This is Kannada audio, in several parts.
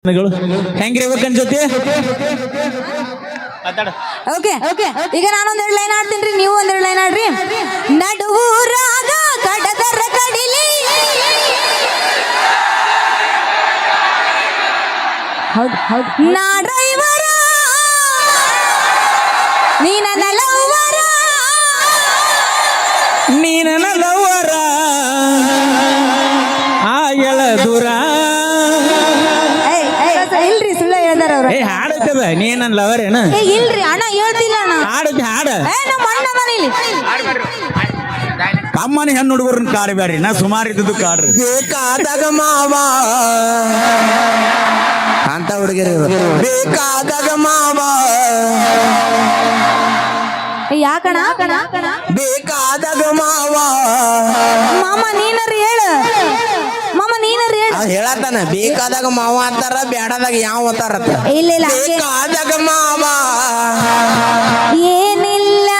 ಹೆಂಗಿರ್ಬೇಕನ್ ಜೊತೆ ಓಕೆ ಓಕೆ ಈಗ ನಾನೊಂದೆರಡು ಲೈನ್ ಆಡ್ತೀನಿ, ನೀವು ಒಂದೆರಡು ಲೈನ್ ಆಡ್ರಿ. ನಡುವೂರಾಗ ಕಡದರ ಕಡಿಲಿ ಹೌದು ಹೌದು ನಾ ಡ್ರೈವರ ನೀ ನನ್ನ ಲವ್ವರ ನೀ ನನ್ನ ಲವ್ವರ ಆ ಎಳ ದೂರ ಇಲ್ರಿ ಸುಳ್ಳ ಹೇಳ್ದಾರ ಅವ್ರ. ಏ ಹಾಡತ್ತದ ನೀ ನನ್ನ ಲವರ್ ಏನ? ಏ ಇಲ್ರಿ ಅಣ್ಣ ಹೇಳ್ತಿಲ್ಲ ಅಣ್ಣ. ಹಾಡತ್ತೆ ಹಾಡ. ಏ ನಮ್ಮ ಅಣ್ಣ ಅದಾನ ಇಲ್ಲಿ. ಕಮ್ಮನಿ ಹೆಣ್ಣು ಹುಡುಗರನ್ನ ಕಾಡಬೇಡ್ರಿ, ನಾ ಸುಮಾರು ಇದ್ದದ್ದು ಕಾಡ್ರಿ. ಬೇಕಾದಾಗ ಮಾವ ಅಂತ ಹುಡುಗರು ಬೇಕಾದಾಗ ಮಾವ ಯಾಕಣ ಬೇಕಾದಾಗ ಮಾವ ಮಾಮ ನೀನರಿ ಹೇಳ, ಮಾಮ ನೀನರಿ ಹೇಳ. ಹೇಳತ್ತಾನ ಬೇಕಾದಾಗ ಮಾವ ಅಂತಾರ, ಬೇಡದಾಗ ಯಾವ ಅಂತಾರತ್ತ. ಇಲ್ಲ ಇಲ್ಲ ಬೇಕಾದಾಗ ಮಾವ ಏನಿಲ್ಲ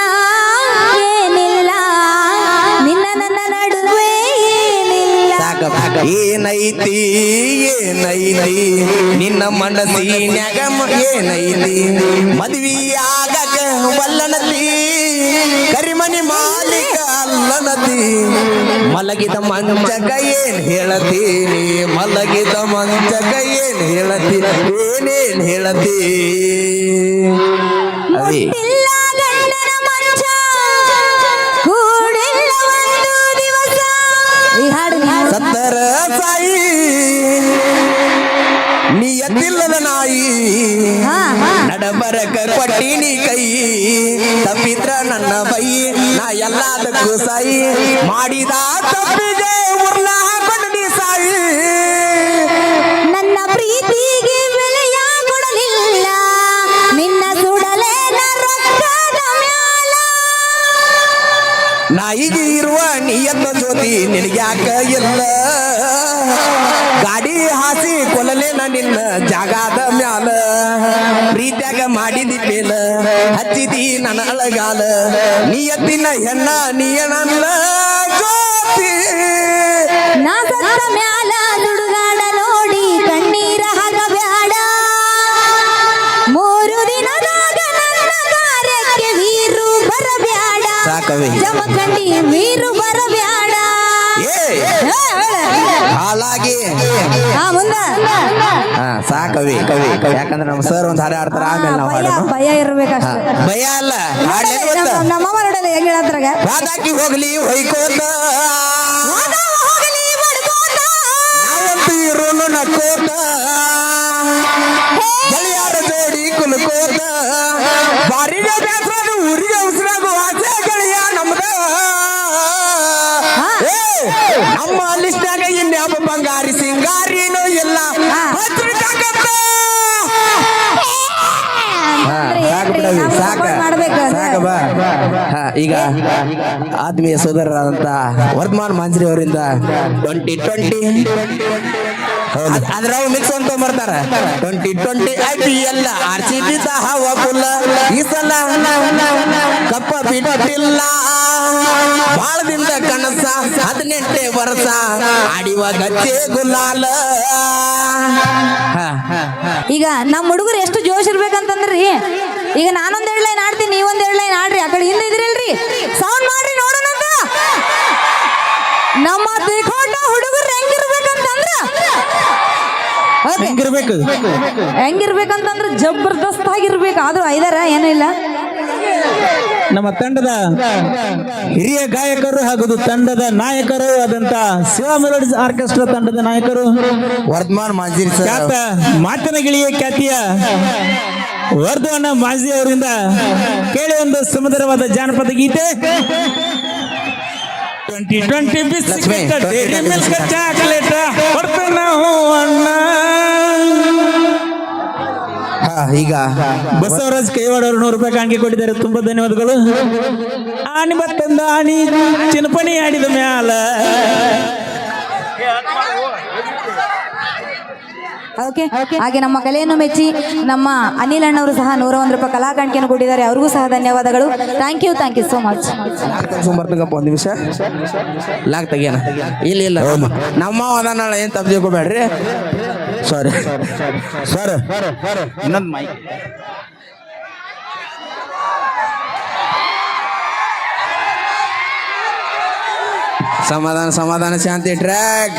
ಏನಿಲ್ಲ ನಿನ್ನ ನನ್ನ ನಡುವೆ ಏನಿಲ್ಲ. ಏನೈತಿ ಏನೈತಿ ನಿನ್ನ ಮನಸ್ಸಿನ್ಯಾಗ ಏನೈತಿ ಮದ್ವಿಯಾಗಕ ವಲ್ಲನತಿ ಕರಿಮನಿ ಮಾಲೀಕ ಅಲ್ಲನತಿ ಮಲಗಿದ ಮಂಚಗ ಏನ್ ಹೇಳತೀನಿ ಮಲಗಿದ ಮಂಚಗ ಏನ್ ಹೇಳತಿ ಏನೇನ್ ಹೇಳತಿ ಅವಿ ಗಂಡನ ಮಂಚ ಕೂಡಿಲ್ಲ ಒಂದು ದಿವಸ. ಈ ಹಾಡು ಸತ್ತರ ಸಾಯಿ ನೀ ಎತ್ತಿಲ್ಲದ ನಾಯಿ ನಡಬರಕ ಕೊಟ್ಟಿನಿ ಕೈ ತಪ್ಪಿದ್ರ ನನ್ನ ಬೈ ನಾ ಎಲ್ಲದಕ್ಕೂ ಸಾಯಿ ಮಾಡಿದ ತಪ್ಪಿಗೆ ಉರ್ಲ ಹಾಕೊಂಡಿ ಸಾಯಿ ನನ್ನ ಪ್ರೀತಿಗೆ ಬೆಲೆಯ ಕೊಡಲಿಲ್ಲ ನಿನ್ನ ಸುಡಲೇ ರೊಕ್ಕದ ಮ್ಯಾಲ. ನಾಯಿಗೆ ಇರುವ ನಿಯತ್ತ ಜ್ಯೋತಿ ನಿನಗ್ಯಾಕ ಇಲ್ಲ ಗಾಡಿ ಹಾಸಿ ಕೊಲ್ಲಲೇನ ನಿನ್ನ ಜಾಗದ ಮ್ಯಾಲ ಪ್ರೀತ್ಯಾಗ ಮಾಡಿದಿ ಪೇಲ ಹಚ್ಚಿದಿ ನನ್ನ ಅಳಗಾಲ ನಿಯತ್ತಿನ ಹೆಣ್ಣ ನೀಯನಲ್ಲ ಜ್ಯೋತಿ ನಾ ಸತ್ತ ಮ್ಯಾಲ ದುಡುಗಾಡ ನೋಡಿ ಕಣ್ಣೀರ ಹಾಕಬ್ಯಾಡ. 3 ದಿನದಾಗ ನನ್ನ ಕಾರ್ಯಕ್ಕೆ ವೀರು ಬರಬ್ಯಾಡ. ಸಾಕವೇ ಜಮಖಂಡಿ ವೀರು ಬರಬ್ಯಾಡ. ಹಾಲಾಗಿ ಮುಂದ ಸಾಕವಿ ಕವಿ ಯಾಕಂದ್ರೆ ನಮ್ಮ ಸರ್ ಒಂದ್ ಹಾಡು ಆಡ್ತಾರ ಆಮೇಲೆ ನಾವು ಹಾಡೋಣ. ಭಯ ಇರ್ಬೇಕಷ್ಟ. ಭಯ ಅಲ್ಲ ನಮ್ಮಮ್ಮ ನೋಡಲ್ಲ ಹೆಂಗ್ ಹೇಳತ್ರಾಗ ವಾದಾಕಿ ಹೋಗ್ಲಿ ಹೊಯ್ಕೋತ ನಾವಂತೂ ಇರೋನು ನಕ್ಕೋತ ಗೆಳೆಯರ ಜೋಡಿ ಕುಲ್ಕೋತ ಬಾರಿಗೆ ಬೇಸರದು ಊರಿಗೆ ಉಸಿರಾಗು ಆಸೆ ಗೆಳೆಯ ನಮ್ದ ನಮ್ಮ ಲಿಸ್ಟ್ನಾಗ ಇನ್ಯಾವ ಬಂಗಾರಿ ಸಿಂಗಾರಿನೂ ಇಲ್ಲ ಈಗ ಆತ್ಮೀಯ ಸೋದರರಾದಂತ ವರ್ಧಮಾನ್ ಮಾಂಜ್ರಿ ಅವರಿಂದ 2020 ಅದ್ರ ಮಿಕ್ಸ್ ಅಂತ ಬರ್ತಾರ 2020 IPL RCB ಹವ ಫುಲ್ ಈ ಸಲ ಕಪ್ಪ ಬಿಟ್ಟಿಲ್ಲ ಬಾಳದಿಂದ ಕನಸ 18 ವರ್ಷ ಆಡಿವ ಗಚ್ಚೆ ಗುಲಾಲ. ಈಗ ನಮ್ಮ ಹುಡುಗರು ಎಷ್ಟು ಜೋಶ್ ಇರ್ಬೇಕಂತಂದ್ರಿ. ಈಗ ನಾನೊಂದೆರಡು ಲೈನ್ ಆಡ್ತೀನಿ, ನೀವೊಂದೆರಡು ಲೈನ್ ಆಡ್ರಿ. ಆ ಕಡೆ ಹಿಂದೆ ಇದ್ರಲ್ರಿ ಸೌಂಡ್ ಮಾಡ್ರಿ ನೋಡೋಣ. ನಮ್ಮ ತಿಕೋಟ ಹುಡುಗರು ಹೆಂಗಿರ್ಬೇಕಂತಂದ್ರ ಹೆಂಗಿರ್ಬೇಕಂತಂದ್ರ ಜಬರ್ದಸ್ತ್ ಆಗಿರ್ಬೇಕು. ಆದ್ರೂ ಐದಾರ ಏನೂ ಇಲ್ಲ. ನಮ್ಮ ತಂಡದ ಹಿರಿಯ ಗಾಯಕರು ಹಾಗೂ ತಂಡದ ನಾಯಕರು ಆದಂತ ಶಿವ ಮೆಲೋಡಿಸ್ ಆರ್ಕೆಸ್ಟ್ರಾ ತಂಡದ ನಾಯಕರು ವರ್ಧಮಾನ್ ಮಾಂಜ್ರಿ ಖ್ಯಾತ ಮಾತಿನ ಗಿಳಿಯ ಖ್ಯಾತಿಯ ವರ್ಧಮಾನ ಮಾಂಜ್ರಿ ಅವರಿಂದ ಕೇಳಿ ಒಂದು ಸುಮಧುರವಾದ ಜಾನಪದ ಗೀತೆ. 2020 ಬಿಸ್ಕೆಟ್ ಡೈರಿ ಮಿಲ್ಕ್ ಚಾಕ್ಲೇಟ್ ಕೊಡ್ತೇವೆ ನಾವು ಅಣ್ಣ. ಈಗ ಬಸವರಾಜ್ ಕೈವಾಡ ಅವರು 100 ರೂಪಾಯಿ ಕಾಣಿಕೆ ಕೊಟ್ಟಿದ್ದಾರೆ, ತುಂಬಾ ಧನ್ಯವಾದಗಳು. ಆನಿ ಬತ್ತಂದ ಆನಿ ಚಿನ್ನಪಣಿ ಆಡಿದ ಮ್ಯಾಲ ಓಕೆ ಹಾಗೆ ನಮ್ಮ ಕಲೆಯನ್ನು ಮೆಚ್ಚಿ ನಮ್ಮ ಅನಿಲ್ ಅಣ್ಣವರು ಸಹ 101 ರೂಪಾಯಿ ಕಲಾ ಕಾಣಿಕೆಯನ್ನು ಕೊಟ್ಟಿದ್ದಾರೆ. ಅವ್ರಿಗೂ ಸಹ ಧನ್ಯವಾದಗಳು. Thank you so much. ಸುಂಬರ್ತಂಗಪ್ಪ ಒಂದು ನಿಮಿಷ ಲಾಕ್ ತೆಗಿಯೋಣ. ಇಲ್ಲ ನಮ್ಮ ಅದಾನ ಏನು ತಪ್ಪು ತಿಳ್ಕೊಬೇಡ್ರಿ. ಸಾರಿ ಸರ್ ಇನ್ನೊಂದು ಮೈಕ್ ಸಮಾಧಾನ ಶಾಂತಿ ಟ್ರ್ಯಾಕ್